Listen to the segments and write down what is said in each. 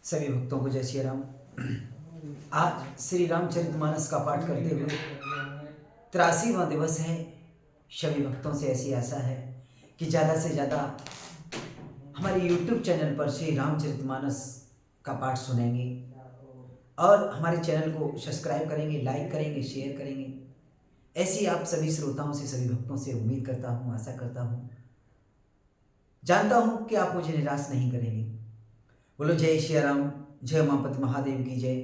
सभी भक्तों को जय श्री राम। आज श्री रामचरितमानस का पाठ करते हुए 83वां दिवस है। सभी भक्तों से ऐसी आशा है कि ज़्यादा से ज़्यादा हमारे YouTube चैनल पर श्री रामचरितमानस का पाठ सुनेंगे और हमारे चैनल को सब्सक्राइब करेंगे, लाइक करेंगे, शेयर करेंगे। ऐसी आप सभी श्रोताओं से, सभी भक्तों से उम्मीद करता हूँ, आशा करता हूँ, जानता हूँ कि आप मुझे निराश नहीं करेंगे। बोलो जय श्री राम। जय उमापति महादेव की जय,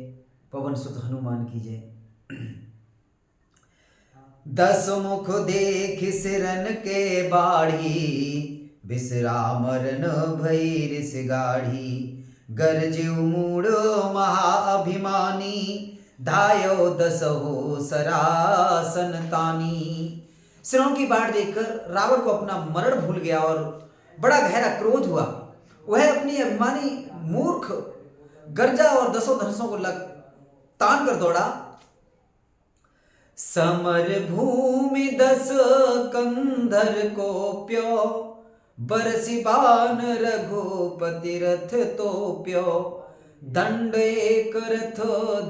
पवन सुत हनुमान की जय। 10 मुख देख सिरन के बाढ़ी, विश्रामरन भई ऋष गाढ़ी। गरजेउ मूढ़ महाअभिमानी, धायो 10 सरासन तानी। सिरों की बाढ़ देखकर रावण को अपना मरण भूल गया और बड़ा गहरा क्रोध हुआ। वह अपनी अभिमानी मूर्ख गर्जा और 10 धनुषों को तान कर दौड़ा। समर भूमि 10 कंधर को प्यो, बरसी बाण रघुपति रथ तो प्यो। दंड एक रथ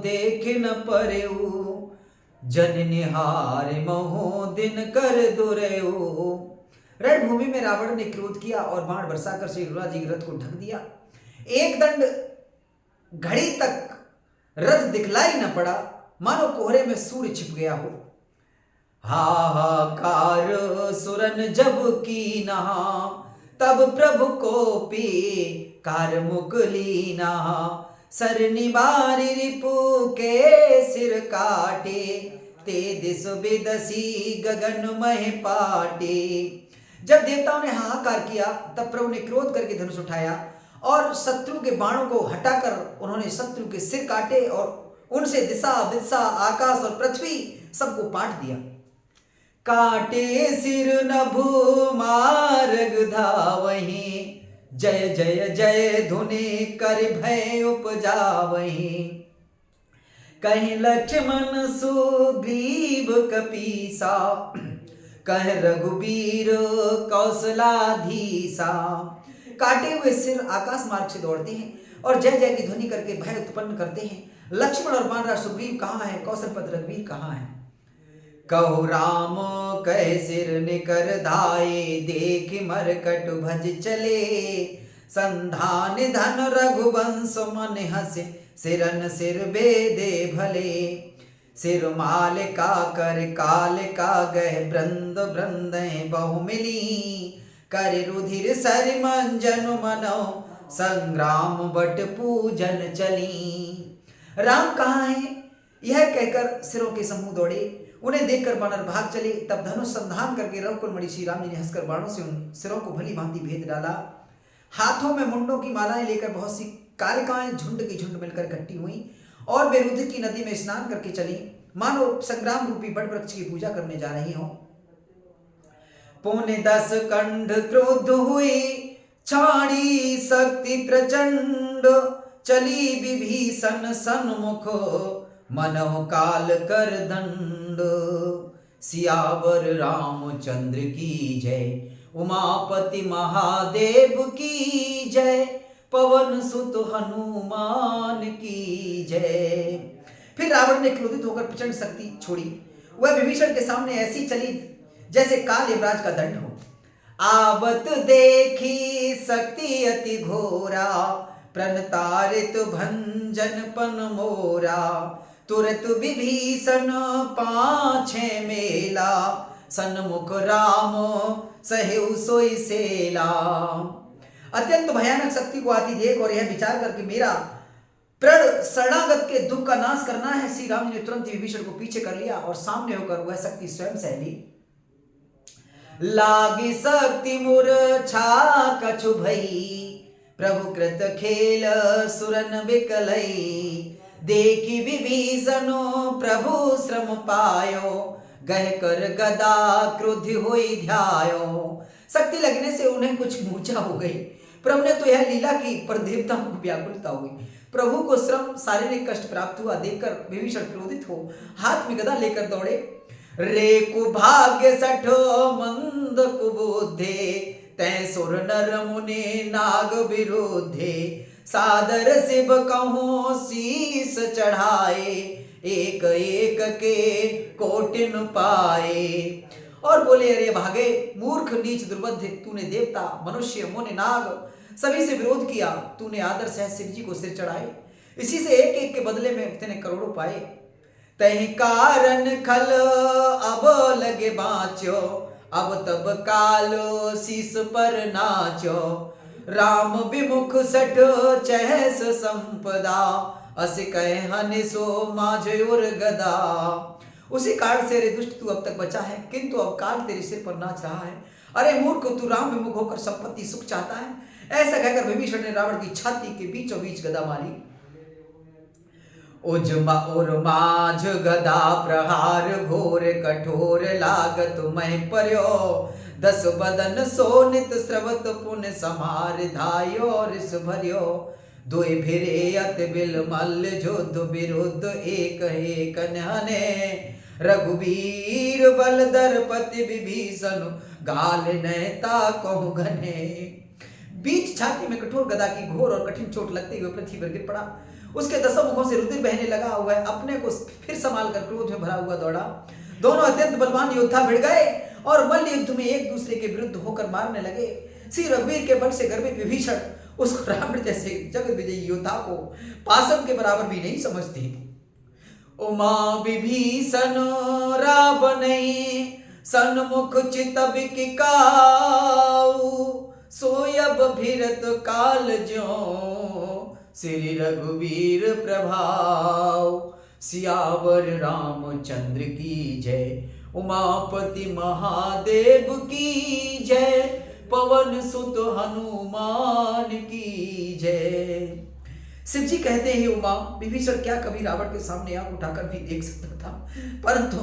देख न परेऊ, जन निहार महो दिन कर दुरेऊ। रणभूमि में रावण ने क्रोध किया और बाण बरसाकर श्री गुरुराज जी के रथ को ढक दिया। एक दंड घड़ी तक रथ दिखलाई न पड़ा, मानो कोहरे में सूर्य छिप गया हो। हाहाकार सुरन जब की नहा, तब प्रभु को पी कार मुख लीना। सर निबारी रिपु के सिर काटे, ते दिस बिदसी गगन मह पाटे। जब देवताओं ने हाहाकार किया तब प्रभु ने क्रोध करके धनुष उठाया और शत्रु के बाणों को हटाकर उन्होंने शत्रु के सिर काटे और उनसे दिशा विदिशा आकाश और पृथ्वी सबको पाट दिया। काटे सिर नभु मार्ग धावहि, जय जय जय धुनि कर भय उपजावहि। कहीं लक्ष्मण सुग्रीव कपीसा, कह रघुबीर कौशलाधीसा। काटे हुए सिर आकाश मार्ग से दौड़ते हैं और जय जय की ध्वनि करके भय उत्पन्न करते हैं। लक्ष्मण और बानराज सुग्रीव कहाँ है, कौशलपति रघुवीर कहाँ है। कहो राम कह सिर निकर धाये, देख मरकट भज चले। संधान धन रघुवंश मन हंसे, सिरन सिर बेदे भले। सिर माल का कर काल का गह, ब्रंद ब्रंद बहु मिली। कर रुधिर सर मंजन मनो, संग्राम बट पूजन चली। राम कहाँ है यह कहकर सिरों के समूह दौड़े। उन्हें देखकर वानर भाग चले। तब धनुष संधान करके रघुकुल मणि श्री राम जी ने हंसकर बाणों से उन सिरों को भली भांति भेद डाला। हाथों में मुंडों की मालाएं लेकर बहुत सी कालिकाएं झुंड की झुंड मिलकर इकट्ठी हुई और वे रुधिर की नदी में स्नान करके चली, मानो संग्राम रूपी बट वृक्ष की पूजा करने जा रही हो। पौने 10 कंठ क्रोध हुई, छाड़ी शक्ति प्रचंड। चली विभीषण सन्मुख, मनों काल कर दंड। सियावर रामचंद्र की जय, उमापति महादेव की जय, पवन सुत हनुमान की जय। फिर रावण ने क्रोधित होकर प्रचंड शक्ति छोड़ी। वह विभीषण के सामने ऐसी चली जैसे काल यमराज का दंड हो। आवत देखी शक्ति अति घोरा, प्रणतारित भंजन पन मोरा। तुरत विभीषण पाछे मेला, सन्मुख राम सहेउ सोई सेला। अत्यंत भयानक शक्ति को आती देख और यह विचार करके मेरा प्रण शरणागत के दुख का नाश करना है, श्री राम जी ने तुरंत विभीषण को पीछे कर लिया और सामने होकर वह शक्ति स्वयं सह ली। लागी शक्ति मूर्छा कछु भई, प्रभु कृत खेल सुरन बिकलई। देखी विभीषण प्रभु श्रम पायो, गह कर गदा क्रुद्ध होई ध्यायो। शक्ति लगने से उन्हें कुछ मूर्छा हो गई। प्रभु ने तो यह लीला की पर देवताओं को व्याकुलता हुई। प्रभु को श्रम शारीरिक कष्ट प्राप्त हुआ देखकर विभीषण क्रोधित हो हाथ में गदा लेकर दौड़े। रे कुभाग्य सठो मंद कुबुद्धे, तै सुर नर मुनि नाग विरुद्धे, सादर शिव कहूँ शीस चढ़ाए, एक एक के कोटिन पाए। और बोले, अरे भागे मूर्ख नीच दुर्बुद्धि, तूने देवता मनुष्य मुनि नाग सभी से विरोध किया, तूने आदर से शिव जी को सिर चढ़ाए, इसी से एक एक के बदले में तेने करोड़ों पाए। तही कारण खल अब लगे बाँचो, अब तब काल शीस पर नाचो, राम विमुख सठ चहस संपदा, अस कह हनिसो माझ उर गदा। उसी कारण से रे दुष्ट तू अब तक बचा है, किंतु अब काल तेरे सिर पर नाच रहा है। अरे मूर्ख, तू राम विमुख होकर संपत्ति सुख चाहता है। ऐसा कहकर विभीषण ने रावण की छाती के बीचों बीच गदा मारी। उजमा और माझ गदा प्रहार घोर कठोर लागत मह पर्यो, दस बदन सोनित स्रवत पुन समार धायो रिस भर्यो, दुई भिरे अति बिल मल्ल युद्ध विरुद्ध एक एक हने, रघुवीर बल दरपति विभीषण गाल नैता कहु घने। बीच छाती में कठोर गदा की घोर और कठिन चोट लगते हुए पृथ्वी पर गिर पड़ा। उसके दसों मुखों से रुधिर बहने लगा हुआ है। अपने को फिर संभाल कर क्रोध में भरा हुआ दौड़ा। दोनों अत्यंत बलवान योद्धा भिड़ गए और मल्ल युद्ध में एक दूसरे के विरुद्ध होकर मारने लगे। श्री रघुवीर के बल से गर्वित विभीषण उस रावण जैसे जगत विजयी योद्धा को पासम के बराबर भी नहीं समझती। उमा विभीषण रावण सन्मुख चितब की काऊ, सोयब भिरत काल ज्यों श्री रघुवीर प्रभाव। सियावर रामचंद्र की जय, उमापति महादेव की जय, पवन सुत हनुमान की जय। शिव जी कहते हैं, उमा विभीषण क्या कभी रावण के सामने आंख उठाकर भी देख सकता था, परंतु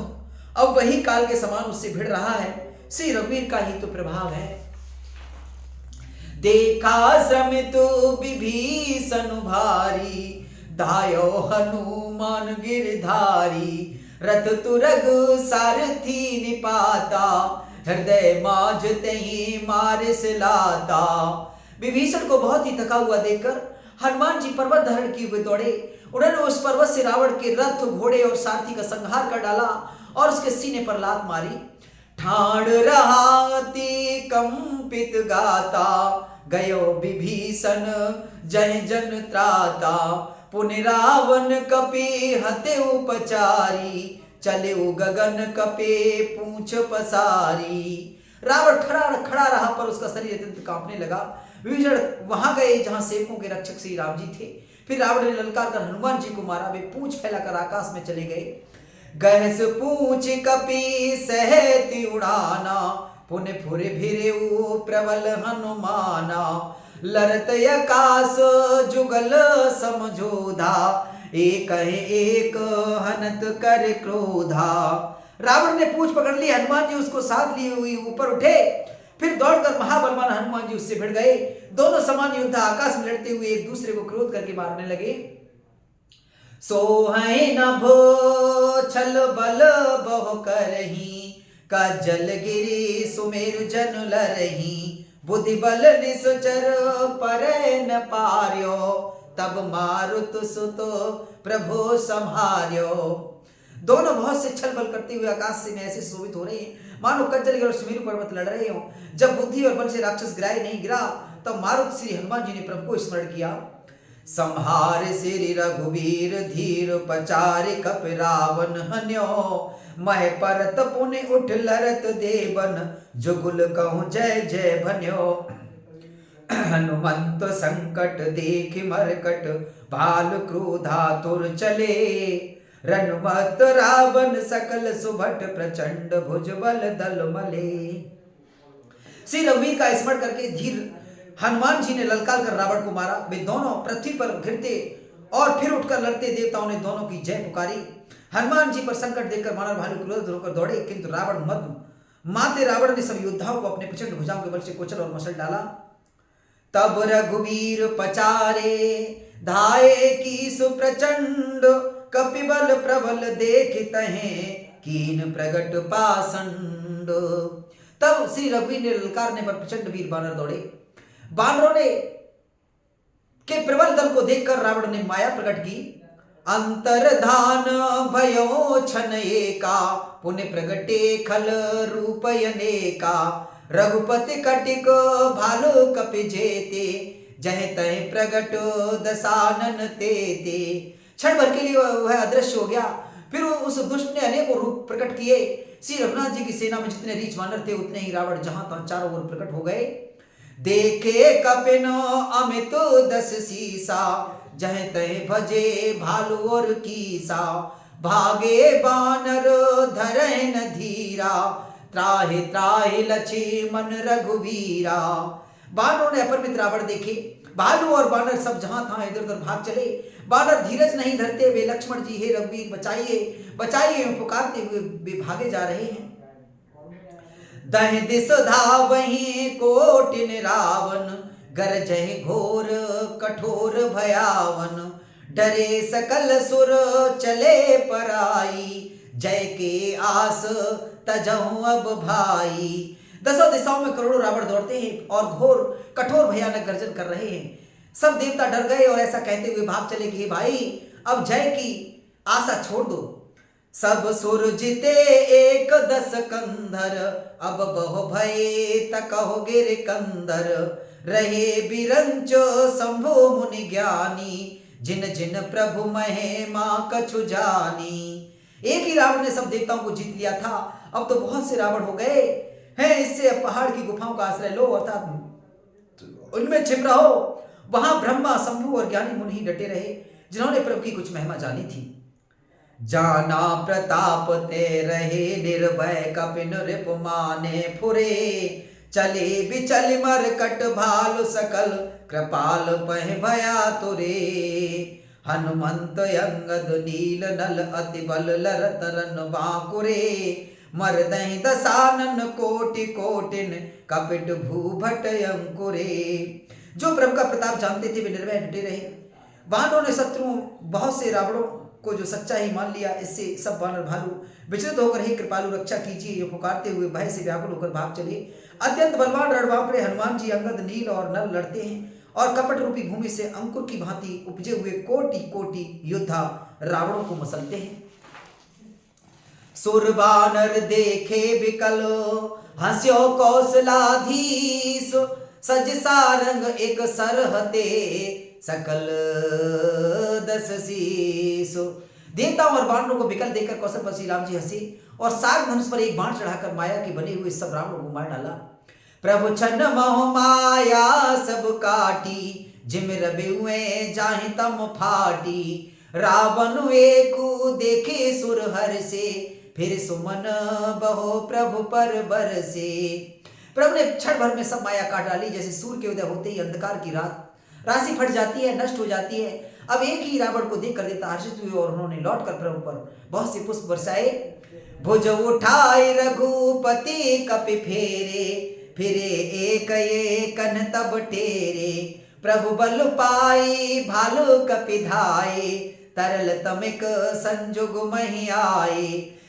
अब वही काल के समान उससे भिड़ रहा है। श्री रघुवीर का ही तो प्रभाव है। देखा श्रमित विभीषण भारी, धायो हनुमान गिरधारी, रथ तुरग सारथी निपाता, हृदय माझ तही मारिस लाता। विभीषण को बहुत ही थका हुआ देखकर हनुमान जी पर्वत धारण किए हुए दौड़े। उन्होंने उस पर्वत से रावण के रथ, घोड़े और सारथी का संहार कर डाला और उसके सीने पर लात मारी। ठाण रहाती कंपित गाता, गयो विभीषण जय जन त्राता, पुनि रावण कपि हते उपचारी, चले गगन कपे पूंछ पसारी। रावण खड़ा रहा पर उसका शरीर अत्यंत कांपने लगा। विभीषण वहां गए जहां सेवकों के रक्षक श्री राम जी थे। फिर रावण ने ललकार कर हनुमान जी को मारा। वे पूंछ फैलाकर आकाश में चले गए। गहस पूंछ कपि सहती उड़ाना, पुनि फुर भिरेऊ प्रबल हनुमाना, लरत आकाश जुगल समझोधा, एक एक हनत कर क्रोधा। रावण ने पूंछ पकड़ ली। हनुमान जी उसको साथ लिए हुए ऊपर उठे। फिर दौड़कर महाबलवान हनुमान जी उससे भिड़ गए। दोनों समान योद्धा आकाश में लड़ते हुए एक दूसरे को क्रोध करके मारने लगे। सोहै नभो छल बल बहु करही, कजल गिरी सुमेरु जन लरही, बुद्धि बल निसचर परै न पार्यो, तब मारुत सुत प्रभु संहार्यो। दोनों बहुत से छल बल करते हुए आकाश से में ऐसे शोभित हो रहे हैं मानो कज्जल और सुमेरु पर्वत लड़ रहे हो। जब बुद्धि और बल से राक्षस गिराए नहीं गिरा तब मारुत श्री हनुमान जी ने प्रभु को स्मरण किया। संहार श्री रघुवीर धीर पचारि कपि रावण हन्यो, मह परत पुनि उठ लरत देवन, जुगुल कहूँ जय जय भन्यो। हनुमंत संकट देख मरकट, भाल क्रोधातुर चले, रनुमत रावण सकल सुभट, प्रचंड भुजबल दल मले। श्री रघुवीर का स्मरण करके धीर हनुमान जी ने ललकार कर रावण को मारा। वे दोनों पृथ्वी पर गिरते और फिर उठकर लड़ते। देवताओं ने दोनों की जय पुकारी। हनुमान जी पर संकट देखकर मानव भालू क्रोध होकर दौड़े, किंतु रावण माते रावण ने सब योद्धाओं को अपने प्रचंड भुजाओं के बल से कुचल और मसल डाला। तब रघुवीर पचारे धाये की सुप्रचंड, कपिबल प्रबल देखते हैं कीन प्रगट पासंड। तब श्री रघुवीर ने ललकारने पर प्रचंड वीर बानर दौड़े। बानरों ने के प्रबल दल को देखकर रावण ने माया प्रकट की। अंतर्धान भयो छन एका, पुण्य प्रगटे खल रूप अनेका। रघुपति कटिक भालु कपि जेते, जह तह प्रगट दसानन तेते। क्षण भर के लिए वह अदृश्य हो गया। फिर उस दुष्ट ने अनेकों रूप प्रकट किए। श्री रघुनाथ जी की सेना में जितने रीछ वानर थे उतने ही रावण जहां तहां चारों ओर प्रकट हो गए। देखे कपिन अमित दस सीसा, जह तह भजे भालू और कीसा। भागे बानर धरे न धीरा, त्राहि त्राहि लक्ष्मण रघुवीरा। बानरों ने अपरिमित रावण देखे। भालू और बानर सब जहां था इधर उधर भाग चले। बानर धीरज नहीं धरते, वे लक्ष्मण जी हे रघुवीर बचाइए बचाइए पुकारते हुए वे भागे जा रहे हैं। दह दिस धावहि कोटिन रावण, गरजहि घोर कठोर भयावन। डरे सकल सुर चले पराई, जय के आस तजहु अब भाई। दसों दिशाओं में करोड़ों रावण दौड़ते हैं और घोर कठोर भयानक गर्जन कर रहे हैं। सब देवता डर गए और ऐसा कहते हुए भाग चले कि भाई अब जय की आशा छोड़ दो। सब सुर जिते एक दस कंधर, अब बहु भये तकहो गिर कंदर। रहे बिरंचो शंभु मुनि ज्ञानी, जिन जिन प्रभु महिमा कछु जानी। एक ही रावण ने सब देवताओं को जीत लिया था, अब तो बहुत से रावण हो गए हैं। इससे अब पहाड़ की गुफाओं का आश्रय लो, अर्थात उनमें छिप रहो। वहां ब्रह्मा शंभु और ज्ञानी मुनि ही डटे रहे, जिन्होंने प्रभु की कुछ महिमा जानी थी। जाना प्रताप ते रहे निर्भय, कपिन रिप माने फुरे। चले बिचल मरकट भालु सकल, कृपाल पह भया तुरे। हनुमंत अंगद नील नल, अति बल लरत रन बांकुरे। मरदहि दसानन कोटि कोटिन, कपिट भूभट अंकुरे। जो प्रभु का प्रताप जानते थे वे निर्भय डटे रहे। बानरों ने शत्रुओं बहुत से रावणों को जो सच्चा ही मान लिया। इससे सब बानर भालू विचलित होकर ही कृपालु रक्षा कीजिए ये पुकारते हुए भय से व्याकुल होकर भाग चले। अत्यंत बलवान रणबांकुरे हनुमान जी अंगद नील और नल लड़ते हैं और कपट रूपी भूमि से अंकुर की भांति उपजे हुए कोटि कोटि योद्धा रावणों को मसलते हैं। सुर बानर देखे बिकल, हंस्यो कौशलाधीश। सज सारंग एक सरहते, सकल दस शीस। देवताओं और बानरों को विकल देखकर कौशलपति राम जी हंसे और साग धनुष पर एक बाण चढ़ाकर माया के बने हुए सब रावणों को मार डाला। प्रभु छन मोह माया सब काटी, जिम रबे हुए जाहि तम फाटी। रावण एकु देखे सुर हर से, फिर सुमन बहो प्रभु पर बरसे। प्रभु ने क्षण भर में सब माया काट डाली। जैसे सूर्य के उदय होते ही अंधकार की रात राशि फट जाती है, नष्ट हो जाती है। अब एक ही रावण को देखकर देवता हर्षित हुए और उन्होंने लौटकर प्रभु पर बहुत से पुष्प बरसाए। भुज उठाए रघुपति कपि फेरे, फिरे एक कन तब टेरे। प्रभु बल पाई भालु कपि धाये, तरल तमिक संजुग महि आए।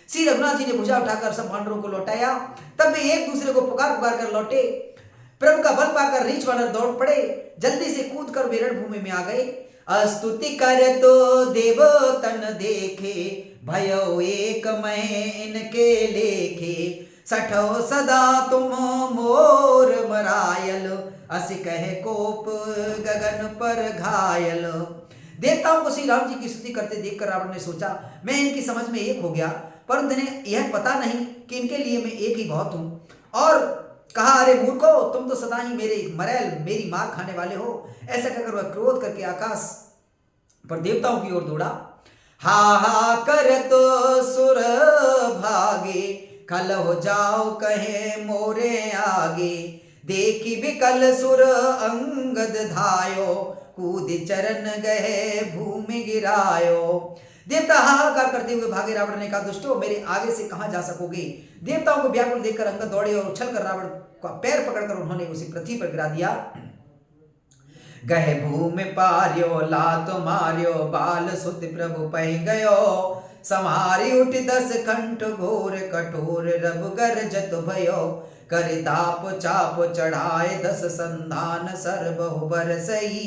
श्री रघुनाथ जी ने भुजा उठाकर सब वानरों को लौटाया। तब वे एक दूसरे को पुकार पुकार कर लौटे। प्रभु का बल पाकर रीछ वानर दौड़ पड़े। जल्दी से कूद कर वे रणभूमि में आ गए। स्तुति कर तो देव तन देखे, भयो एक मैं इनके लेखे। सठो सदा तुम मोर मरायल, अस कह कोप गगन पर घायल। देवताओं को श्री राम जी की स्तुति करते देखकर रावण ने सोचा मैं इनकी समझ में एक हो गया, परंतु इन्हें यह पता नहीं कि इनके लिए मैं एक ही बहुत हूं। और कहा अरे मूर्खो, तुम तो सदा ही मेरे मरैल मेरी मार खाने वाले हो। ऐसा कहकर वह क्रोध करके आकाश पर देवताओं की ओर दौड़ा। हा हा कर तो सुर भागे, खल हो जाओ कहे मोरे आगे। देखी बिकल सुर अंगद धायो, कूद चरण गए भूमि गिरायो। देवता हाहाकार करते हुए भागे। रावण ने कहा दुष्टो, मेरे आगे से कहां जा सकोगे। देवताओं को व्याकुल देखकर अंगद दौड़े और उछलकर रावण का पैर पकड़कर उन्होंने उसे पृथ्वी पर गिरा दिया। गहे भूमि पार्यो लात मार्यो, बाल सुत प्रभु पह गयो। संहारी उठ 10 कंठ घोर कठोर, रब गरजत भयो। कर ताप चाप चढ़ाए 10 संधान सर बहु बरसई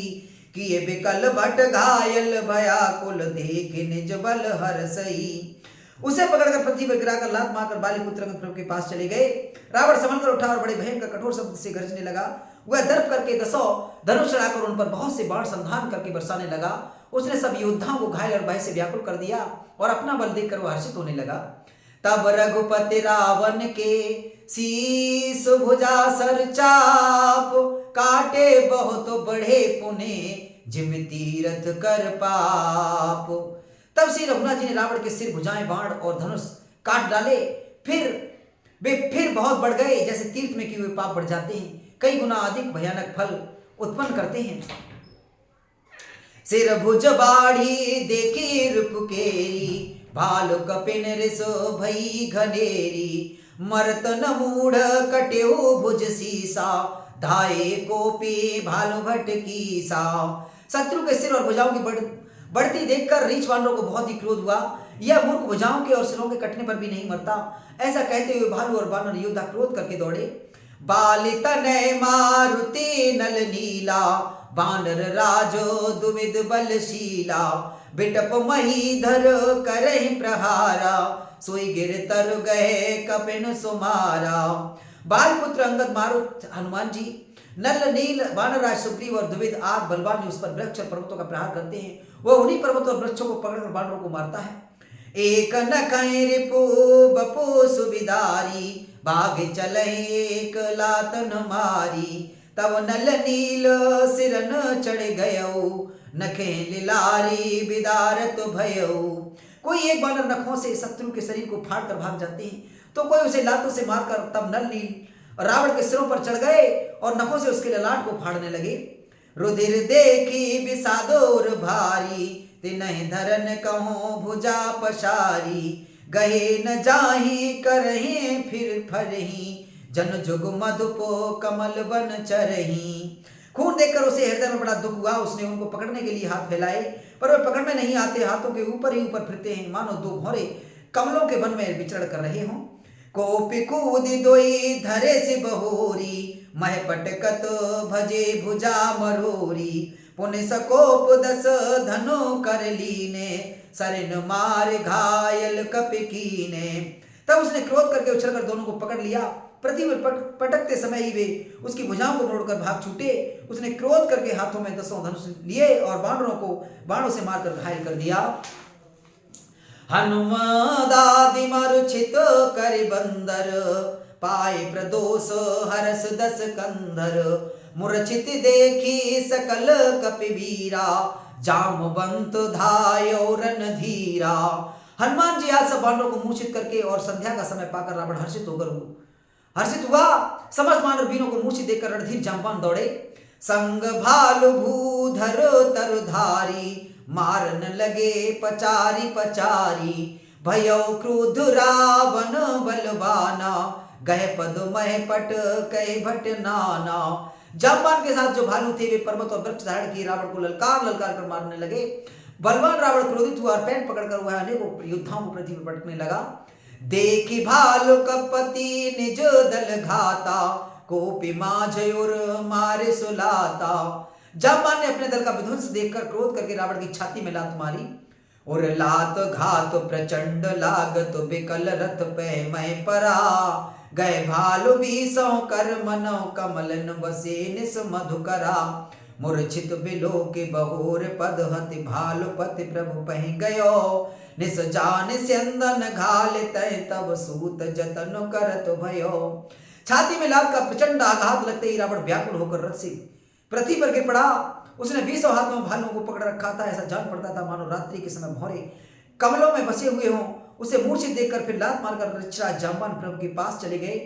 किए बिकल भट घायल भयाकुल देख निज बल हरसई। उसे पकड़कर पृथ्वी पर गिराकर लात मारकर बालीपुत्र अंगद प्रभु के पास चले गए। रावण संभल कर उठा और बड़े भयंकर कठोर शब्द से गरजने लगा। वह दर्प करके 10 धनुष चढ़ाकर उन पर बहुत से बाण संधान करके बरसाने लगा। उसने सब योद्धाओं को घायल और भय से व्याकुल कर दिया और अपना बल देखकर वह हर्षित होने लगा। तब रघुपति रावण के शीस भुजा सर चाप काटे बहुत बढ़े पुने जिम तीरथ कर पाप। तब श्री रघुनाथ जी ने रावण के सिर भुजाएं बाण और धनुष काट डाले। फिर बहुत बढ़ गए, जैसे तीर्थ में किए हुए पाप बढ़ जाते हैं, कई गुना अधिक भयानक फल उत्पन्न करते हैं। सिर भुज बाढ़ी देखी रूपकेरी भालु कपिन रिसो भई घनेरी मरत न मूढ़ कटेऊ भुज सीसा धाये कोपी भालु भट की सा। शत्रु के सिर और भुजाओं की बढ़ती देखकर रीछ वानरों को बहुत ही क्रोध हुआ। यह मूर्ख भुजाओं के और सिरों के कटने पर भी नहीं मरता। ऐसा कहते हुए भालू और बानर योद्धा क्रोध करके दौड़े। बालित नय मारुति नल नीला बानर राजो दुविद बलशीला बिटप महीधर करहि प्रहारा सोई गिर तरु गए कपिन सुमारा। बालपुत्र अंगद मारुत हनुमान जी नल नील बानरराज सुग्रीव और द्विविद आग बलवान उस पर वृक्ष और पर्वतों का प्रहार करते हैं। वह उन्हीं पर्वत और वृक्षों को पकड़कर बानरों को मारता है। एक न कहीं रिपु बपु सुबिदारी भाग चले एक लातन मारी तब नल नील सिरन चढ़ गयो नखे लिलारी बिदारत भयो। कोई एक बानर नखों से शत्रु के शरीर को फाड़ कर भाग जाते हैं तो कोई उसे लातों से मारकर तब नल नील रावण के सिरों पर चढ़ गए और नखों से उसके ललाट को फाड़ने लगे। रुधिर देखी विषादोर भारी तिनहि धरन कहो भुजा पशारी गहे न जाहि करहि फिर फरहि जन जुग मधुपो कमल बन चरहि। खून देखकर उसे हृदय में बड़ा दुख हुआ। उसने उनको पकड़ने के लिए हाथ फैलाए पर वे पकड़ में नहीं आते, हाथों के ऊपर ही ऊपर फिरते हैं मानो दो भौरे कमलों के वन में विचरण कर रहे हों। कोपि कूदि दोई धरे से बहोरी मह पटकत भजे भुजा मरोरी पुण्य सकोप 10 धनु कर लीने सरिन मार घायल कपि कीने। तब उसने क्रोध करके उछलकर दोनों को पकड़ लिया। पृथ्वी पर पटकते समय ही वे उसकी भुजाओं को मोड़कर भाग छूटे। उसने क्रोध करके हाथों में 10 धनुष लिए और बानरों को बाणों से मारकर घायल कर दिया। हनुमदादि मरुचित कर बंदर पाए प्रदोष हरस 10 कंधर मूर्छित देखी सकल कपिवीरा जामवंत धायो रणधीरा। हनुमान जी आज सब बानरों को मूर्छित करके और संध्या का समय पाकर रावण हर्षित हुआ। समस्त बानर वीरों को मूर्छित देखकर रणधीर जामवान दौड़े। संग भालु भूधर तरुधारी मारन लगे पचारी पचारी भयो क्रोध रावण बलवाना गए पद मह पट कई भट नाना। जामवान के साथ जो भालू थे वे पर्वत और वृक्ष धारण किए रावण को ललकार ललकार कर मारने लगे। बलवान रावण क्रोधित हुआ और पैन पकड़कर वह अनेकों योद्धाओं को पृथ्वी पर पटकने लगा। देखी भालु कपति निज दल घाता कोपि माझयुर मारे सुलाता। जामवान ने अपने दल का विध्वंस देखकर क्रोध करके रावण की छाती में लात मारी और लात घात प्रचंड लागत बिकल रथ पे मैं परा गए भालु बीसों कर मनो कमलन बसे निस मधुकरा मूर्छित बिलो के बहोर पद हति भालु पति प्रभु पह गयो निस जान स्यंदन घाल तय तब सूत जतन करत भयो। छाती में लात का प्रचंड आघात लगते ही रावण व्याकुल होकर रथ से पृथ्वी पर गिर पड़ा। उसने 20 हाथों में भालुओं को पकड़ रखा था। ऐसा जान पड़ता था मानो रात्रि के समय भौरे कमलों में बसे हुए हों। उसे मूर्छित देखकर फिर लात मारकर ऋषराज जामवान प्रभु के पास चले गए।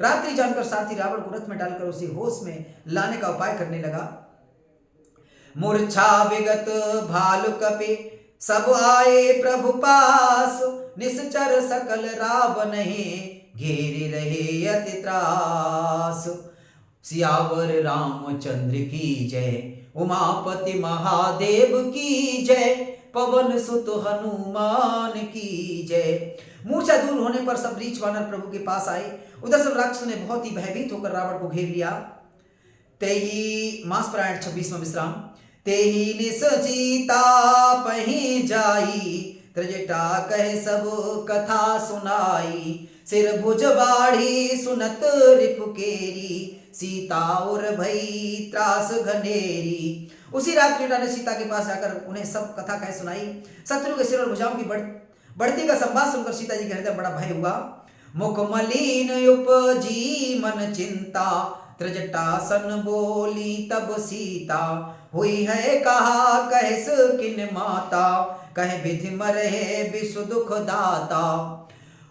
रात्रि जानकर सारथी रावण को रथ में डालकर उसे होश में लाने का उपाय करने लगा। मूर्छा विगत भालु कपि सब आए प्रभु पास निश्चर सकल रावण घेरे रहे अति त्रास। सियावर रामचंद्र की जय उमापति महादेव की जय पवन सुत हनुमान की जय। मूर्छा दूर होने पर सब रीछ वानर प्रभु के पास आए उधर सब राक्षसों ने बहुत ही भयभीत होकर रावण को घेर लिया। तेही मास पारायण 26वां विश्राम। तेही निस सीता पही जाई, त्रिजटा कहे सब कथा सुनाई। सिर भुज बाढ़ी सुनत रिपुकेरी, सीता और भई त्रास घनेरी। उसी रात त्रिजटा ने सीता के पास जाकर उन्हें सब कथा कह सुनाई। शत्रु के सिर और भुजाओं की बढ़ती का संवाद सुनकर सीता जी के हृदय बड़ा भय हुआ। मुख मलिन उपजी मन चिंता, त्रिजटा सन बोली तब सीता। हुई है कहा कहस किन माता, कहे विधि मरे विश्व दुख दाता।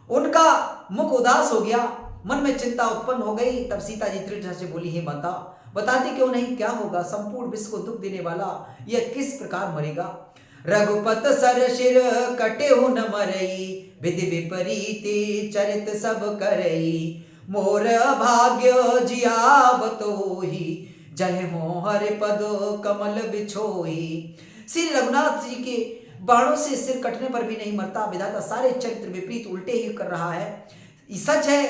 उनका मुख उदास हो गया, मन में चिंता उत्पन्न हो गई। तब सीता जी त्रिजटा से बोली, हे माता बताती क्यों नहीं, क्या होगा? संपूर्ण विश्व को दुख देने वाला यह किस प्रकार मरेगा? रघुपत सर शिर कटे न मरई, विधि विपरीति चरित सब करई। मोर भाग्य जियावतोही, जय हो हरि पद कमल बिछोई। श्री रघुनाथ जी के बाणों से सिर कटने पर भी नहीं मरता। विधाता सारे चरित्र विपरीत उल्टे ही कर रहा है। सच है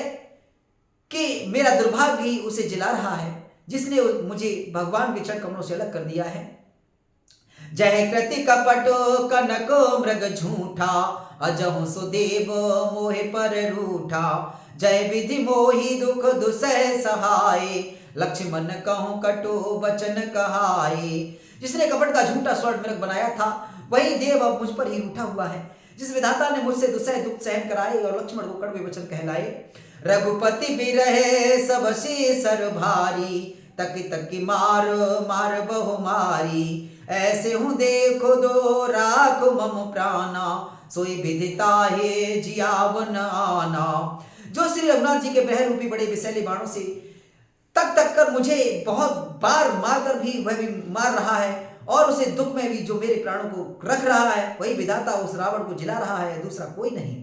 कि मेरा दुर्भाग्य ही उसे जिला रहा है, जिसने मुझे भगवान के चरण कमलों से अलग कर दिया है। जय कृति कपट कनक मृग झूठा, अजहु सुदेव मोहे पर रूठा। जय विधि मोहि दुख दुसह सहाय, लक्ष्मण कहूँ कटु वचन कहाय। जिसने कपट का झूठा स्वर्ण मृग बनाया था, वही देव अब मुझ पर ही रूठा हुआ है। जिस विधाता ने मुझसे दुसह दुख सहन कराए और लक्ष्मण को कड़वे वचन कहलाए। रघुपति बिरहे सब सर भारी, तकी तकी मार मार बहु मारी। ऐसे हूँ देखो दो राख मम प्राणा, सोई विदिता हे जियावन आना। जो श्री रघुनाथ जी के बह रूपी बड़े विषैले बाणों से तक तक कर मुझे बहुत बार मारकर भी वह भी मार रहा है, और उसे दुख में भी जो मेरे प्राणों को रख रहा है, वही विधाता उस रावण को जिला रहा है, दूसरा कोई नहीं।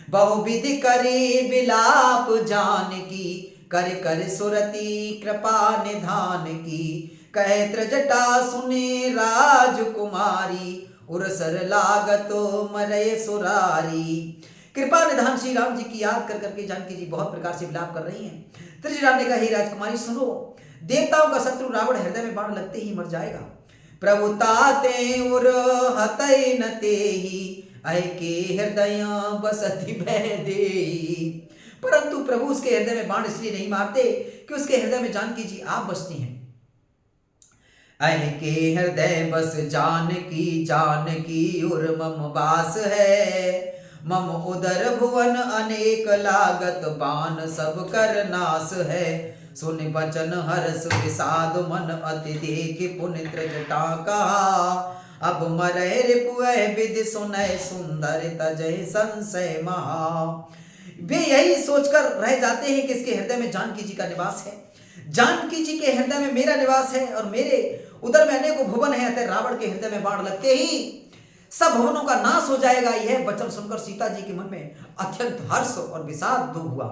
बहुविधि करे बिलाप जान की, कर कर सुरति कृपा निधान की। कहे त्रिजटा सुने राजकुमारी, उरसर लागत मरय सुरारी। कृपा निधान श्री राम जी की याद कर करके जानकी जी बहुत प्रकार से विलाप कर रही हैं। त्रिजटा ने कहा, हे राजकुमारी सुनो, देवताओं का शत्रु रावण हृदय में बाण लगते ही मर जाएगा। प्रभु ताते उर हतै न तेहि, अय के हृदय बसति भय देहि। परंतु प्रभु उसके हृदय में बाण इसलिए नहीं मारते कि उसके हृदय में जानकी जी आप बसती हैं। अय के हृदय बस जानकी, जानकी उर मम वास है। मम उदर भुवन अनेक लागत, बाण सब कर नाश है। सुन बचन हर्ष विषाद मन, अति देख पुनि त्रिजटा कहा। अब मरय रिपुअ विधि सुनय, सुंदर तजय संशय महा। वे यही सोचकर रह जाते हैं कि इसके हृदय में जानकी जी का निवास है, जानकी जी के हृदय में मेरा निवास है, और मेरे उदर में अनेकों भुवन है। अतः रावण के हृदय में बाण लगते ही सब भुवनों का नाश हो जाएगा। यह वचन सुनकर सीता जी के मन में अत्यंत हर्ष और विषाद दो हुआ।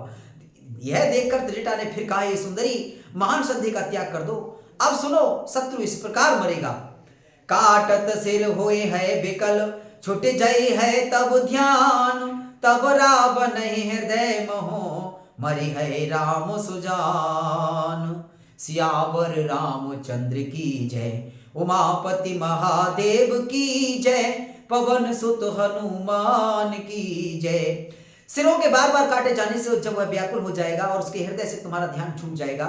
यह देखकर त्रिजटा ने फिर कहा, ये सुंदरी, महान संधि का त्याग कर दो। अब सुनो, शत्रु इस प्रकार मरेगा। काटत सिर होए है विकल, छुट जाई है तब ध्यान। तब रावण हृदय मोह, मरि है राम सुजान। सियावर रामचंद्र की जय, उमापति महादेव की जय। पवन सुत हनुमान की जय। सिरों के बार बार काटे जाने से जब वह व्याकुल हो जाएगा और उसके हृदय से तुम्हारा ध्यान छूट जाएगा,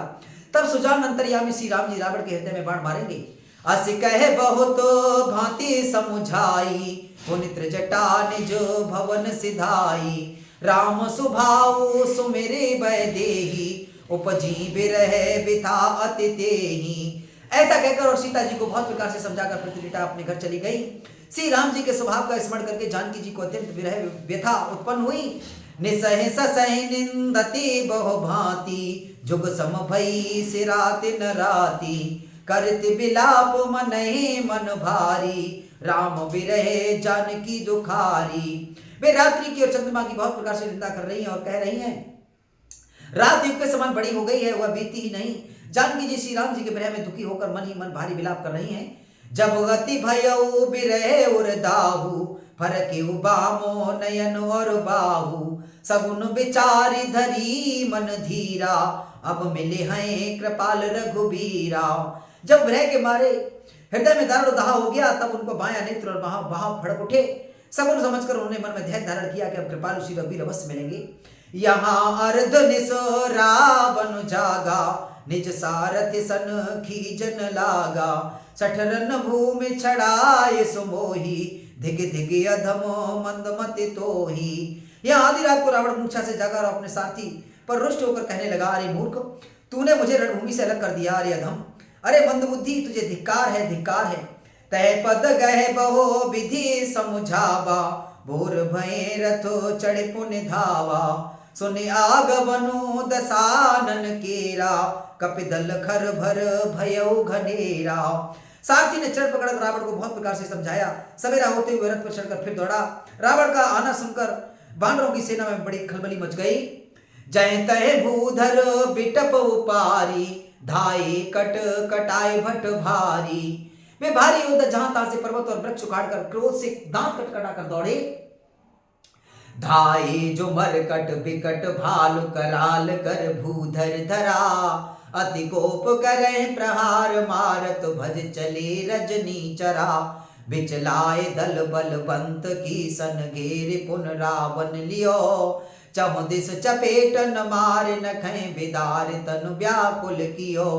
तब सुजान अंतर्यामी श्री राम जी रावण के हृदय में बाण मारेंगे। अस कहे बहुत भांति समुझाई, पुनि त्रिजटा निज भवन सिधाई। राम सुभाऊ सुमेरे भय देहि, उपजी बिरह बिथा अति तेहि। ऐसा कहकर और सीता जी को बहुत प्रकार से समझाकर त्रिजटा अपने घर चली गई। श्री राम जी के स्वभाव का स्मरण करके जानकी जी को अत्यंत विरह व्यथा उत्पन्न हुई। निसह ससह निंदति बहु भांति, जुग सम भई सिराति न राति। करति बिलाप मनहि मन भारी, राम विरह जानकी दुखारी। वे रात्रि की और चंद्रमा की बहुत प्रकार से निंदा कर रही हैं और कह रही हैं, रात युग के समान बड़ी हो गई है, वह बीती ही नहीं। जानकी जी श्री राम जी के विरह में दुखी होकर मन ही मन भारी विलाप कर रही हैं। जब गति भयउ बिरह उर दाहु, फरके बामो नयन और बाहु, सगुन विचारि धरी मन धीरा, अब मिले हैं कृपाल रघुबीरा। जब भय के मारे हृदय में दारुण दहा हो गया, तब उनको बायां नेत्र और वहां फड़क उठे। सगुन समझकर उन्होंने मन में धैर्य धारण किया कि अब कृपालु श्री रघुवीर अवश्य मिलेंगे। यहाँ अर्ध निस रावण जागा, निज सारथि सन खीजन लागा, सठरन भूमि छड़ाए सुमोही, धिग धिग अधम मंदमति तोही। यहाँ आधी रात को रावण मूर्छा से जागा और अपने साथी पर रुष्ट होकर कहने लगा, अरे मूर्ख, तूने मुझे रणभूमि से अलग कर दिया। अरे अधम, अरे मंदबुद्धि, तुझे धिक्कार है, धिक्कार है। तय पद गए बहो विधि समुझावा, भोर भय रथो चढ़ पुनि धावा, सुनि आगमनु दसानन केरा, कपिदल खर भर भयउ घनेरा। सारथी ने चढ़ पकड़ रावण को बहुत प्रकार से समझाया। सवेरा होते हुए रथ पर चढ़कर फिर दौड़ा। रावण का आना सुनकर वानरों की सेना में बड़ी खलबली मच गई। जय तय भूधर बिटप उपारी, धाये कट कटाए भट भारी। वे भारी योद्धा जहां तहां से पर्वत और वृक्ष उखाड़कर क्रोध से दांत कटकटाकर दौड़े। धाये जो मरकट बिकट भालु कराल कर भूधर धरा, अति कोप करे प्रहार मारत भज चले रजनी चरा। बिचलाए दल बलवंत की सन घेर पुन रावण लियो, चहु दिस चपेटन मार नखें बिदार तनु व्याकुल कियो।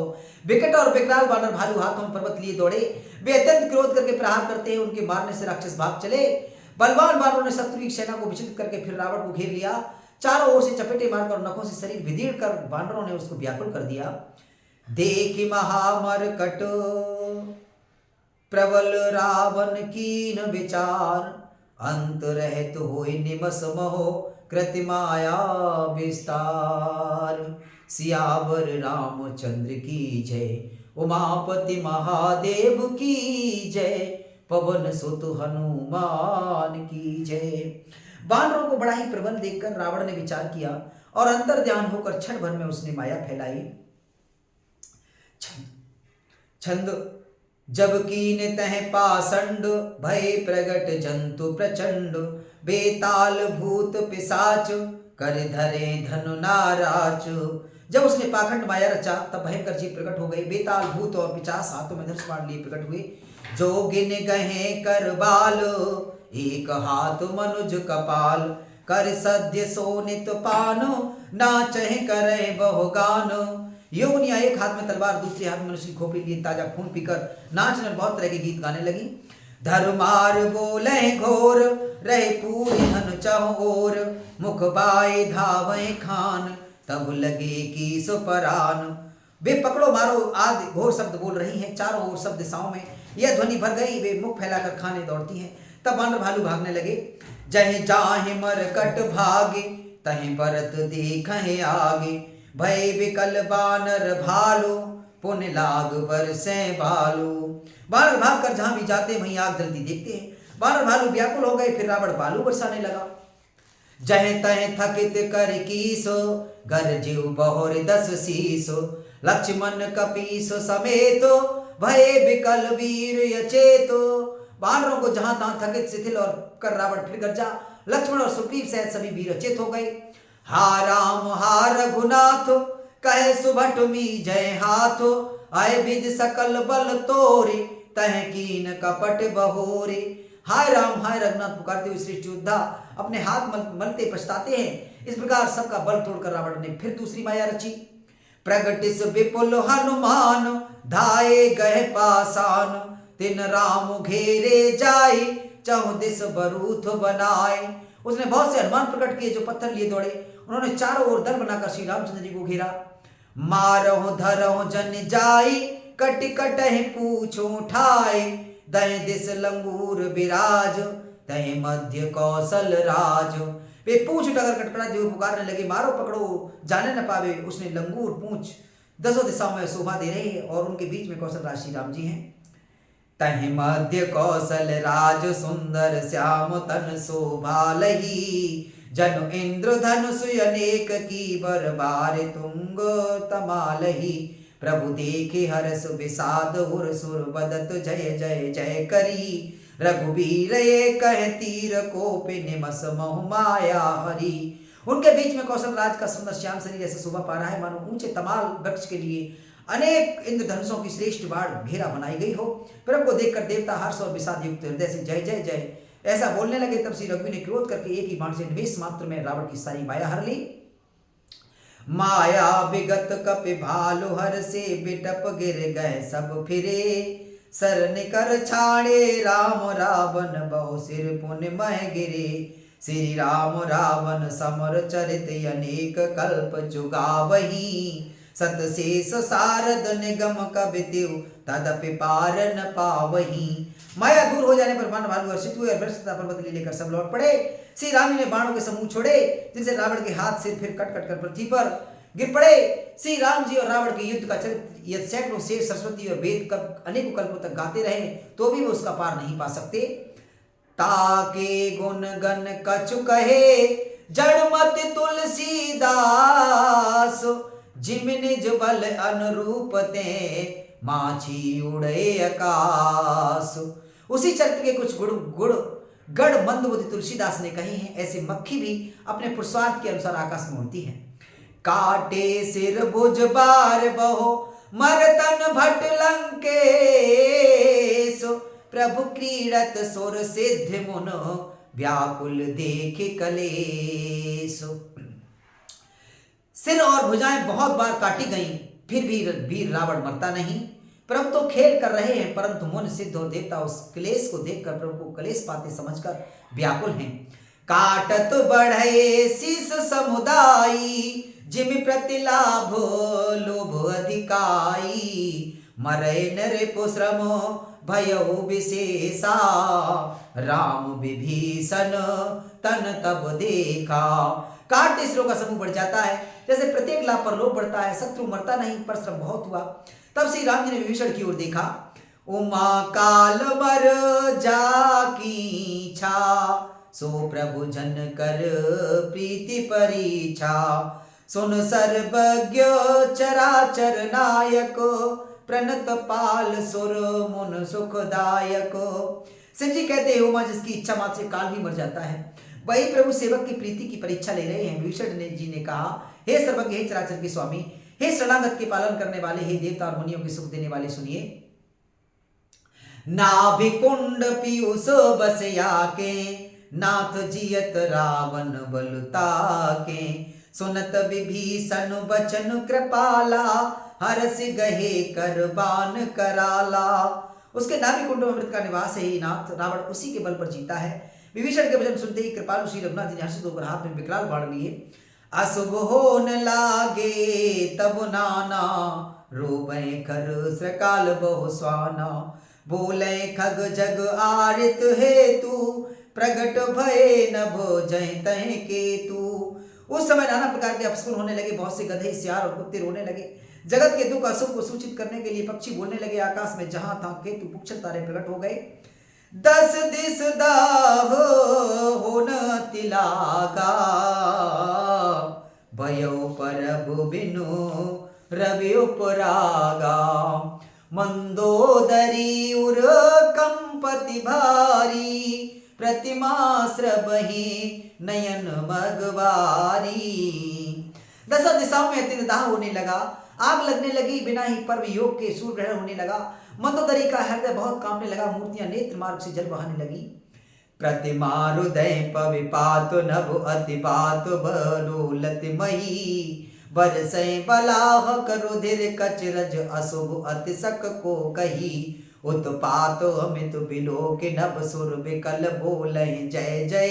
विकट और विकराल वानर भालू हाथों पर्वत लिए दौड़े। वे अत्यंत क्रोध करके प्रहार करते हैं, उनके मारने से राक्षस भाग चले। बलवान वानरों ने शत्रु की सेना को विचलित करके फिर रावण को घेर लिया। चारों ओर से चपेटे मारकर नखों से शरीर विदीर्ण कर वानरों ने उसको व्याकुल कर दिया। देखि महामरकट प्रबल रावण कीन विचार, अंत रहत होय निमस महो कृतिमाया विस्तार। सियावर रामचंद्र की जय, उमापति महादेव की जय, पवन सुत हनुमान की जय। वानरों को बड़ा ही प्रबल देखकर रावण ने विचार किया और अंतर ध्यान होकर क्षण भर में उसने माया फैलाई। छंद जब कीन तह पाषंड, भय प्रगट जंतु प्रचंड, बेताल भूत पिशाच, कर धरे धनु नाराच। जब उसने पाखंड माया रचा तब भयंकर जीव प्रकट हो गए। बेताल भूत और पिशाच हाथों में धनुष बाण लिए प्रकट हुए। जो गिन गहे कर बाल, एक हाथ मनुज कपाल, कर सद्य सोनित पान, नाचहि करे बहुगान। योगिनियां एक हाथ में तलवार दूसरे हाथ में मनुष्य की खोपड़ी लिए ताजा खून पीकर नाचने और बहुत तरह के गीत गाने लगी। धर्मार बोले घोर, रहे पूरी धन चहु ओर, मुख बाए धावे खान, तब लगे की सुपरान। वे पकड़ो मारो आदि घोर शब्द बोल रही हैं। चारों ओर शब्द दिशाओं में यह ध्वनि भर गई। वे मुख फैलाकर खाने दौड़ती हैं। तब वानर भालू भागने लगे। जहि जाहि मरकट भागे, तहि परत देखहि आगे, भय विकल बानर भालू, पुन लाग बरसे भालू। वानर भागकर जहां भी जाते वहीं आग जलती देखते हैं। वानर भालू व्याकुल हो गए। फिर रावण भालू बरसाने लगा। जह तह थकित कर कीसो, गरजिउ बहुर दस शीसो, लक्ष्मण कपीस समेतो, भय विकल वीर यचेतो। वानरों को जहां तहां थकित शिथिल और कर रावण फिर गरजा। लक्ष्मण और सुग्रीव सहित सभी वीर अचेत हो गए। हा राम हा रघुनाथ, कहे सुभट मी जय हाथ, आय विद सकल बल तोरे, तह कीन कपट बहोरे। हाय राम हाय रघुनाथ पुकारते हुए श्रेष्ठ योद्धा अपने हाथ मलते पछताते हैं। इस प्रकार सबका बल तोड़कर रावण ने फिर दूसरी माया रची। प्रगटिस विपुल हनुमान, धाये गए पासान, तिन राम घेरे जाई, चहु दिस बरूथ बनाए। उसने बहुत से हनुमान प्रकट किए जो पत्थर लिए दौड़े। उन्होंने चारों ओर दल बनाकर श्री रामचंद्र जी को घेरा। मारहु धरहु जन जाई, कट कटहि पूछ उठाए, दहि दिस लंगूर विराज, तहि मध्य कौशल राज। वे पूछ उठाकर कटकटाते हुए पुकारने लगे, मारो पकड़ो जाने न पावे। उसने लंगूर पूछ दसों दिशाओं में शोभा दे रहे हैं और उनके बीच में कौशल राज श्री राम जी हैं। तहि मध्य कौशल राज, सुंदर श्याम तन शोभा लही, जनु इंद्र धनुष अनेक की बर बार तुंग तमालही। प्रभु देखे हरस विषाद, हुर सुर बदत जय जय जय करी, रघुबीर ये कह तीर कोपि निमस मोह माया हरी। उनके बीच में कौशल राज का सुंदर श्याम शरीर ऐसे शोभा पा रहा है मानो ऊंचे तमाल वृक्ष के लिए अनेक इंद्रधनुषों की श्रेष्ठ बाढ़ घेरा बनाई गई हो। प्रभु को देखकर देवता हर्ष और विषाद युक्त हृदय से जय जय जय ऐसा बोलने लगे। तब श्री रघुवीर ने क्रोध करके एक ही बाण से निमेष मात्र में रावण की सारी माया हर ली। माया विगत कपि भालु हर से बिटप गिर गए सब फिरे। सर निकर छाड़े राम रावण बहु सिर पुन मह गिरे। श्री राम रावण समर चरित अनेक कल्प जुगावही। सत शेष सारद निगम कबित्यु तदपि पार न पावही। माया दूर हो जाने पर वन भालू हर्षित हुए और वृक्षता पर्वत लेकर सब लौट पड़े। श्री राम जी ने बाणों के समूह छोड़े जिनसे रावण के हाथ से फिर कट कट कर पृथ्वी पर गिर पड़े। श्री राम जी और रावण के युद्ध का चरित्र यदि सैकड़ों शेष सरस्वती और वेद अनेकों कल्पों तक गाते रहे तो भी वो उसका पार नहीं पा सकते। ताके गुण गण कछु कहे जड़मत तुलसीदास। जिम निज बल अनुरूप ते माछी उड़े आकाश। उसी चरित्र के कुछ गढ़ मंदबुद्धि तुलसीदास ने कहे हैं। ऐसे मक्खी भी अपने पुरुषार्थ के अनुसार आकाश में उड़ती है। काटे सिर भुज बार बहो मरतन भट लंकेश। प्रभु क्रीड़त सुर सिद्ध मुन व्याकुल देख कलेश। सिर और भुजाएं बहुत बार काटी गईं फिर भी वीर रावण मरता नहीं। प्रभु तो खेल कर रहे हैं परंतु मुन सिद्ध और देवता उस क्लेश को देखकर प्रभु को क्लेश पाते समझकर व्याकुल हैं। काटत बढ़े शीस समुदायी जिमि प्रतिलाभ लोभ अधिकाई। मरे नृपु श्रम भयउ विशेषा राम विभीषण तन तब देखा। काटते सिरों का समूह बढ़ जाता है जैसे प्रत्येक लाभ पर लोभ बढ़ता है। शत्रु मरता नहीं पर श्रम बहुत हुआ। तब श्री राम जी ने विभीषण की ओर देखा। उमा काल मर जाकी छा सो प्रभु जन कर प्रीति परीछा। सुन सर्वज्ञ चराचर नायक प्रणत पाल सुर मुन सुखदायक। शिव जी कहते हैं उमा जिसकी इच्छा मात्र से काल भी मर जाता है वही प्रभु सेवक की प्रीति की परीक्षा ले रहे हैं। विभीषण जी ने कहा हे सर्वज्ञ हे चराचर के स्वामी हे शरणागत के पालन करने वाले हे देवता और मुनियों के सुख देने वाले सुनिए। नाभि कुंड पीयूष बसया के नाथ जियत रावण बलुता के। सुनत विभीषण बचन कृपाला हरस गहे कर बान कराला। उसके नाभि कुंड में अमृत का निवास है ही नाथ। रावण उसी के बल पर जीता है। विभीषण के वचन सुनते ही कृपालु श्री रघुनाथ जी ने हर्षित होकर हाथ में विकराल बाण लिए। अशुभ हो न लागे तब नाना रोबे खर श्रकाल बहु स्वाना। बोले खग जग आरित हेतु प्रगट भय न भोजय तह केतु। उस समय नाना प्रकार के अपस्फुर होने लगे। बहुत से गधे सियार और कुत्ते रोने लगे। जगत के दुख अशुभ को सूचित करने के लिए पक्षी बोलने लगे। आकाश में जहां था केतु पुच्छल तारे प्रकट हो गए। 10 दिस दाह हो न तिलागा भयो परभु बिनु रवि उपरागा। मंदोदरी उर कंपति भारी प्रतिमा श्रबहि नयन मगवारी। 10 दिशाओं में अत्यंत दाह होने लगा। आग लगने लगी। बिना ही पर्व योग के सूर्य ग्रहण होने लगा। मंदोदरी का हृदय बहुत कांपने लगा। मूर्तियां नेत्र मार्ग से जल बहाने लगी। प्रतिमा हृदय पविपात नभ अतिपात बलोलत मही। बरसै बलाह करुधिर कचरज अशुभ अतिशक को कही। उत्पात अमित बिलोक नभ सुर विकल बोले जय जय।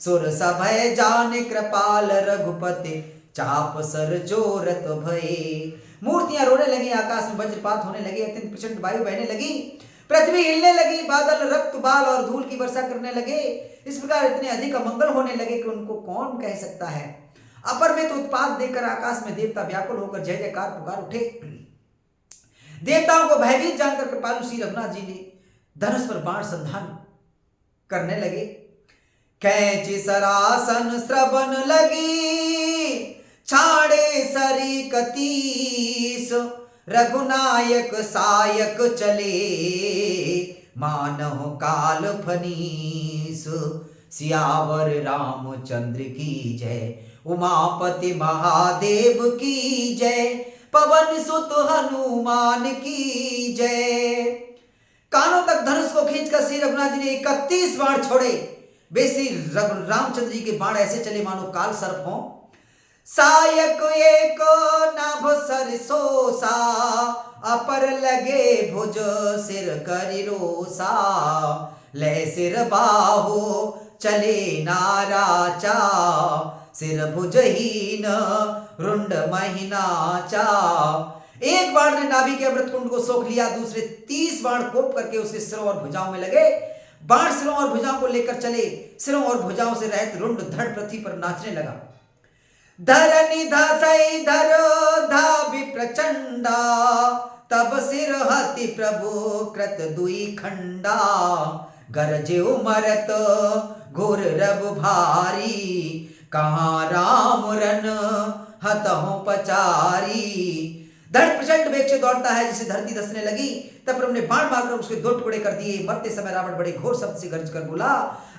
सुर सभय जान कृपाल रघुपति चाप सर जोरत भये। मूर्तियां रोने लगी। आकाश में वज्रपात होने लगे। अत्यंत प्रचंड वायु बहने लगी। पृथ्वी हिलने लगी। बादल रक्त बाल और धूल की वर्षा करने लगे। इस प्रकार इतने अधिक अमंगल होने लगे कि उनको कौन कह सकता है। अपर में तो उत्पात देखकर आकाश में देवता व्याकुल होकर जय जयकार पुकार उठे। देवताओं को भयभीत जानकर कृपालु श्री रघुनाथ जी ने धनुष पर बाण संधान करने लगे। कैंची सरासन श्रवण लगी छाड़े सरी कतीस। रघुनायक सायक चले मानव काल फनीस। सियावर रामचंद्र की जय, उमापति महादेव की जय, पवन सुत हनुमान की जय। कानों तक धनुष को खींचकर श्री रघुनाथ जी ने 31 बाण छोड़े। वे श्री रामचंद्र जी के बाण ऐसे चले मानो काल सर्प हो। सायक एक नाभ सरसोसा, अपर लगे भुज सिर करि रोसा। ले सिर बाहो चले नाराचा, सिर भुजहीन रुंड महिनाचा। एक बाण ने नाभि के अमृत कुंड को सोख लिया, दूसरे 30 बाण कोप करके उसके सिरों और भुजाओं में लगे। बाण सिरों और भुजाओं को लेकर चले, सिरों और भुजाओं से रहित रुंड धड़ पृथ्वी पर नाचने लगा। धरनि धसई धर धाबि प्रचंडा, तब सिर हति प्रभु कृत दुई खंडा। गरजे उमरत घोर रब भारी, कहाँ राम रन हतहु पचारी। धड़ प्रचंड वेग से दौड़ता है, जिसे धरती धसने लगी। तब प्रभु ने बाण मारकर उसके 2 टुकड़े कर दिए। मरते समय रावण बड़े घोर शब्द से गर्ज कर बोला,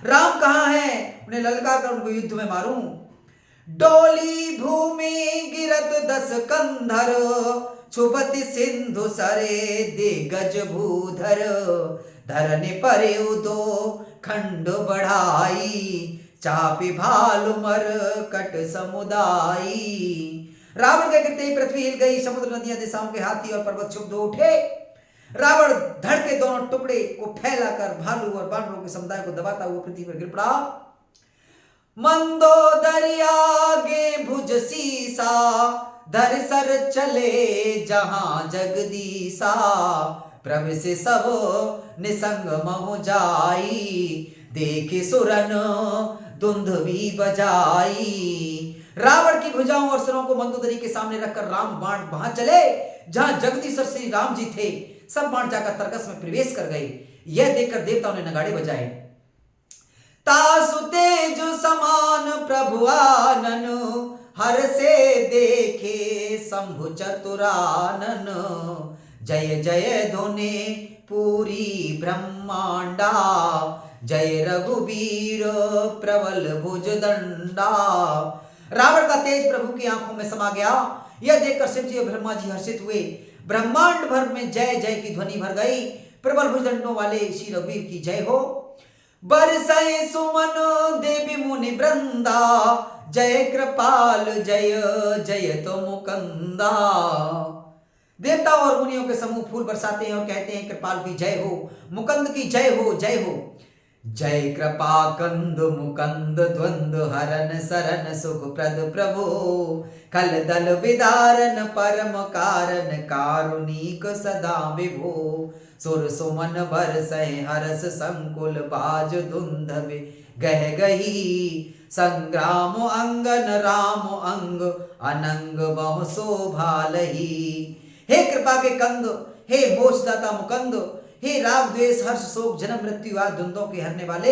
राम कहाँ है, उन्हें ललकार कर उनको युद्ध में मारूं। डोली भूमि गिरत 10 कंधर, छुपति सिंधु सरे दिग्गज भूधर। धरने परे 2 खंड बढ़ाई, चापी भालु मर कट समुदाई। रावण के गिरते ही पृथ्वी हिल गई, समुद्र नदियां दिशाओं के हाथी और पर्वत क्षुब्ध हो उठे। रावण धड़ के दोनों टुकड़े को फैलाकर भालू और बानरों के समुदाय को दबाता हुआ पृथ्वी पर गिर पड़ा। मंदोदरी आगे भुज सीसा, धर सर चले जहां जगदीसा। प्रभु से सब निसंग महु जाई, देखे सुरन धुंधवी बजाई। रावण की भुजाओं और सिरों को मंदोदरी के सामने रखकर राम बाण वहां चले जहां जगदीश्वर श्री राम जी थे। सब बाण जाकर तरकस में प्रवेश कर गए। यह देखकर देवताओं ने नगाड़े बजाए। तासु तेज समान प्रभु आनन, हर से देखे शंभु चतुरानन। जय जय धुने पूरी ब्रह्मांडा, जय रघुवीर प्रबल भुज दंडा। रावण का तेज प्रभु की आंखों में समा गया। यह देखकर शिव जी और ब्रह्मा जी हर्षित हुए। ब्रह्मांड भर में जय जय की ध्वनि भर गई। प्रबल भुजदंडों वाले श्री रघुवीर की जय हो। बरसै सुमन देवी मुनि वृंदा, जय कृपाल जय जय तो मुकंदा। देवता और मुनियों के समूह फूल बरसाते हैं और कहते हैं कृपाल की जय हो, मुकंद की जय हो, जय हो। जय कृपा कंद मुकंद द्वंद हरन सरन सुख प्रद प्रभो। कल दल विदारन परम कारण कारुणिक सदा विभो। सुर सुमन बरसै हरस संकुल बाज दुंदवे गह गही। संग्राम अंगन राम अंग अनंग बहु शोभा लही। हे कृपा के कंद, हे मोक्षदाता मुकंद, हे राग द्वेष हर्ष शोक जन्म मृत्यु आदि द्वंद्वों के हरने वाले,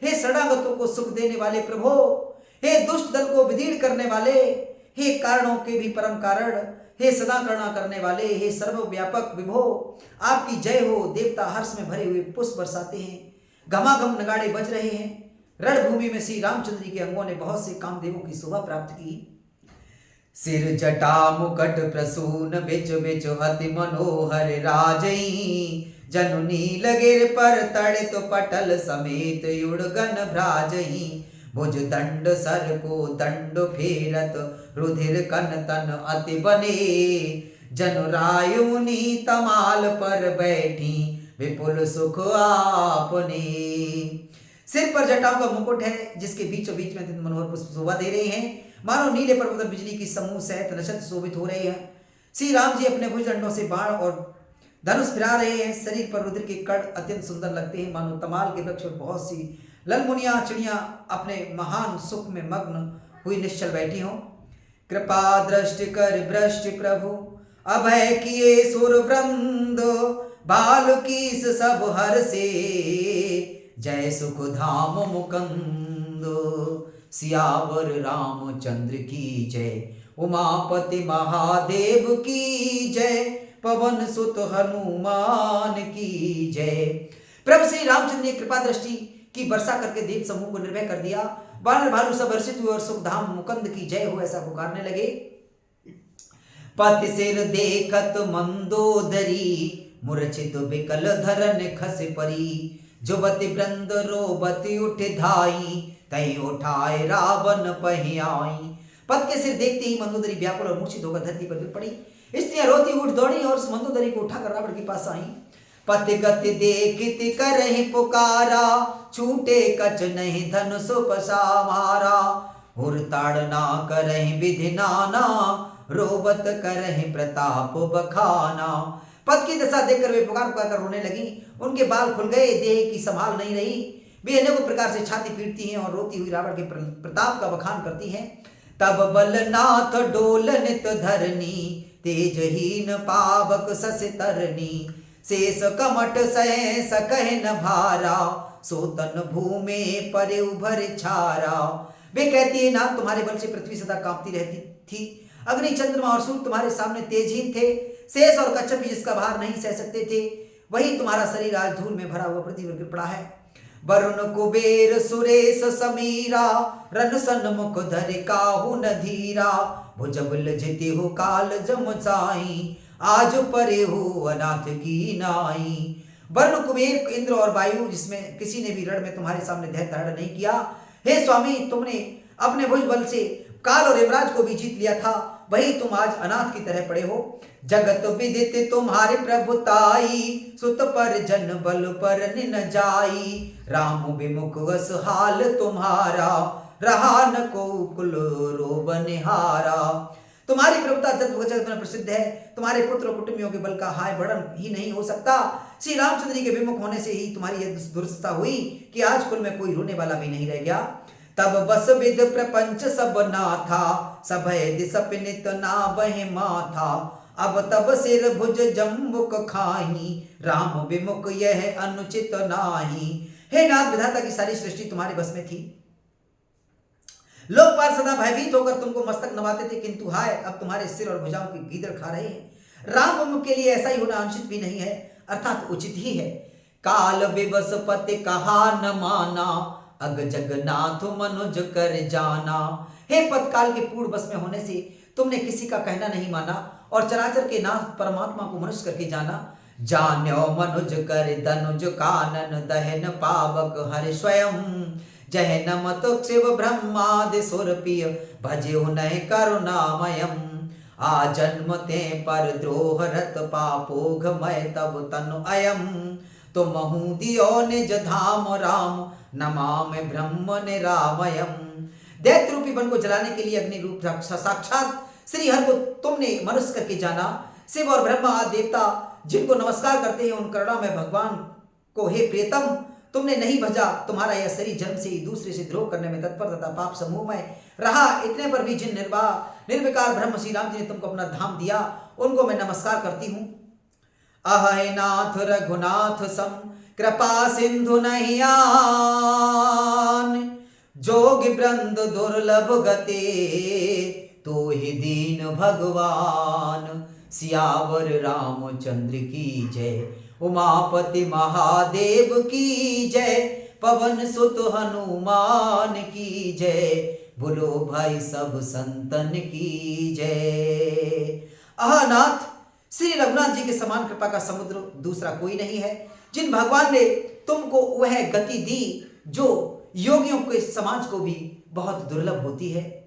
हे शरणागतों को सुख देने वाले प्रभो, हे दुष्ट दल को विदीर्ण करने वाले, हे कारणों के भी परम कारण, हे सदा करुणा करने वाले, हे सर्वव्यापक विभो, आपकी जय हो। देवता हर्ष में भरे हुए पुष्प बरसाते हैं, घमाघम नगाड़े बज रहे हैं। रणभूमि में श्री रामचंद्र जी के अंगों ने बहुत से कामदेवों की शोभा प्राप्त की। सिर जटा मुकट प्रसून बिच बिच अति मनोहर राजई। जनु नील गिर पर तड़ित पटल समेत युड़गन भ्राजई। भुज दंड सर को दंड फेरत रुधिर कन तन अति बने। जनु रायुनी तमाल पर बैठी विपुल सुख आपने। सिर पर जटाओं का मुकुट है जिसके बीचों बीच में मनोहर पुष्प शोभा दे रहे हैं, मानो नीले पर्वत पर बिजली की समूह सहित नक्षत्र शोभित हो रहे हैं। श्री राम जी अपने भुजदंडों से बाण और धनुष फिरा रहे हैं। शरीर पर रुद्र के कण अत्यंत सुंदर लगते हैं, मानो तमाल के वृक्ष और बहुत सी ललमुनिया चिड़ियां अपने महान सुख में मग्न हुई निश्चल बैठी हों। कृपा दृष्टि कर भ्रष्ट प्रभु अभय किए सुर वृंद। बाल कीस सब हर से जय सुख धाम मुकंद। सियावर रामचंद्र की जय, उमापति महादेव की जय, पवन सुत हनुमान की जय। प्रभु श्री रामचंद्र ने कृपा दृष्टि की वर्षा करके देव समूह को निर्भय कर दिया। वानर भालू सब हर्षित हुए और सुखधाम मुकुंद की जय हो ऐसा पुकारने लगे। पति सिर देखत मंदोदरी, मूर्छित विकल धरन खस परी। जुबति वृंद रोबति उठ धाई, तई उठाए रावण पहियाई। पति के सिर देखते ही मंदोदरी व्याकुल और मूर्छित होकर धरती पर गिर पड़ी। स्त्रियां रोती उठ दौड़ी और उस मंदोदरी को उठाकर रावण के पास आई। पति गति देखित करहि पुकारा, छूटे कच नहीं धनुष पसावारा। हुरताड़ना करहि विधि नाना, रोबत करहि प्रताप बखाना। पद की दशा देखकर वे पुकार कर रोने लगी। उनके बाल खुल गए, देह की संभाल नहीं रही। वे अनेकों प्रकार से छाती पीटती हैं और रोती हुई रावण के प्रताप का बखान करती हैं। तब बलनाथ डोलनित धरनी, तेजहीन पावक सस तरनी। शेष कमट सह सकह न भारा, सोतन भूमे परे उभर छारा। वे कहती है ना, तुम्हारे बल से पृथ्वी सदा कांपती रहती थी। अग्नि चंद्रमा और सूर्य तुम्हारे सामने तेजहीन थे। शेष और कच्छप भी जिसका भार नहीं सह सकते थे, वही तुम्हारा शरीर आज धूल में भरा हुआ पृथ्वी पर गिर पड़ा है। वरुण कुबेर सुरेश समीरा, रन सन्मुख धर काहू न धीरा। भुजबल जिति हो काल जम जाई, आज परे हो अनाथ की नाई। वरुण कुबेर इंद्र और वायु, जिसमें किसी ने भी रण में तुम्हारे सामने धैर्य धारण नहीं किया। हे स्वामी, तुमने अपने भुज बल से काल और यमराज को भी जीत लिया था, वही तुम आज अनाथ की तरह पड़े हो। जगत विदित तुम्हारी प्रभुताई, सुत पर जन बल पर निन जाई। राम विमुख वस हाल तुम्हारा, रहा न को कुल रोबनिहारा। तुम्हारी प्रभुता जगत में प्रसिद्ध है। तुम्हारे पुत्र और कुटुंबियों के बल का हाय बढ़न ही नहीं हो सकता। श्री रामचंद्र के विमुख होने से ही तुम्हारी यह दुर्दशा हुई कि आज कुल में कोई रोने वाला भी नहीं रह गया। तब बस विद प्रपंच सब नाथा, सभय दिस पिनित ना बह माथा। अब तब सिर भुज जम्बुक खाही, राम विमुख यह अनुचित नाही। हे नाथ, विधाता की सारी सृष्टि तुम्हारे बस में थी। लोकपाल सदा भयभीत होकर तुमको मस्तक नवाते थे, किंतु हाय, अब तुम्हारे सिर और भुजाओं की गीदड़ खा रहे हैं। राम विमुख के लिए ऐसा ही होना अनुचित भी नहीं है, अर्थात उचित ही है। काल विवश पति कहा न माना, अग जगन्नाथ मनुज कर जाना। हे पतकाल के पूर्ण बस में होने से तुमने किसी का कहना नहीं माना और चराचर के नाथ परमात्मा को मनुष्य करके जाना। जान्यो मनुज कर दनुज कानन, दहन पावक हर स्वयं। जह नम तो शिव ब्रह्मादि सुरपिय, भजे नय करुणामयम। आ जन्म ते पर द्रोह रत पापोघ मय तब तनु अयम। तुमहु दियो निज धाम राम, नमाम ब्रह्म निरामयम। दैत्य रूपी वन को जलाने के लिए अग्नि रूप साक्षात श्री हरि को तुमने मनुष्य करके जाना। शिव और ब्रह्मा आदि देवता जिनको नमस्कार करते हैं, उन करुणामय भगवान को हे प्रियतम तुमने नहीं भजा। तुम्हारा यह शरीर जन्म से ही दूसरे से द्रोह करने में तत्पर तथा पाप समूह में रहा। इतने पर भी जिन निर्विकार ब्रह्म श्री राम जी ने तुमको अपना धाम दिया, उनको मैं नमस्कार करती हूँ। अहै नाथ रघुनाथ सम, कृपा सिंधु नहीं आन। जोग वृंद दुर्लभ गते, तो ही दीन भगवान। सियावर रामचंद्र की जय, उमापति महादेव की जय। पवन सुत हनुमान की जय, बोलो भाई सब संतन की जय। अहनाथ, श्री रघुनाथ जी के समान कृपा का समुद्र दूसरा कोई नहीं है। जिन भगवान ने तुमको वह गति दी जो योगियों के समाज को भी बहुत दुर्लभ होती है।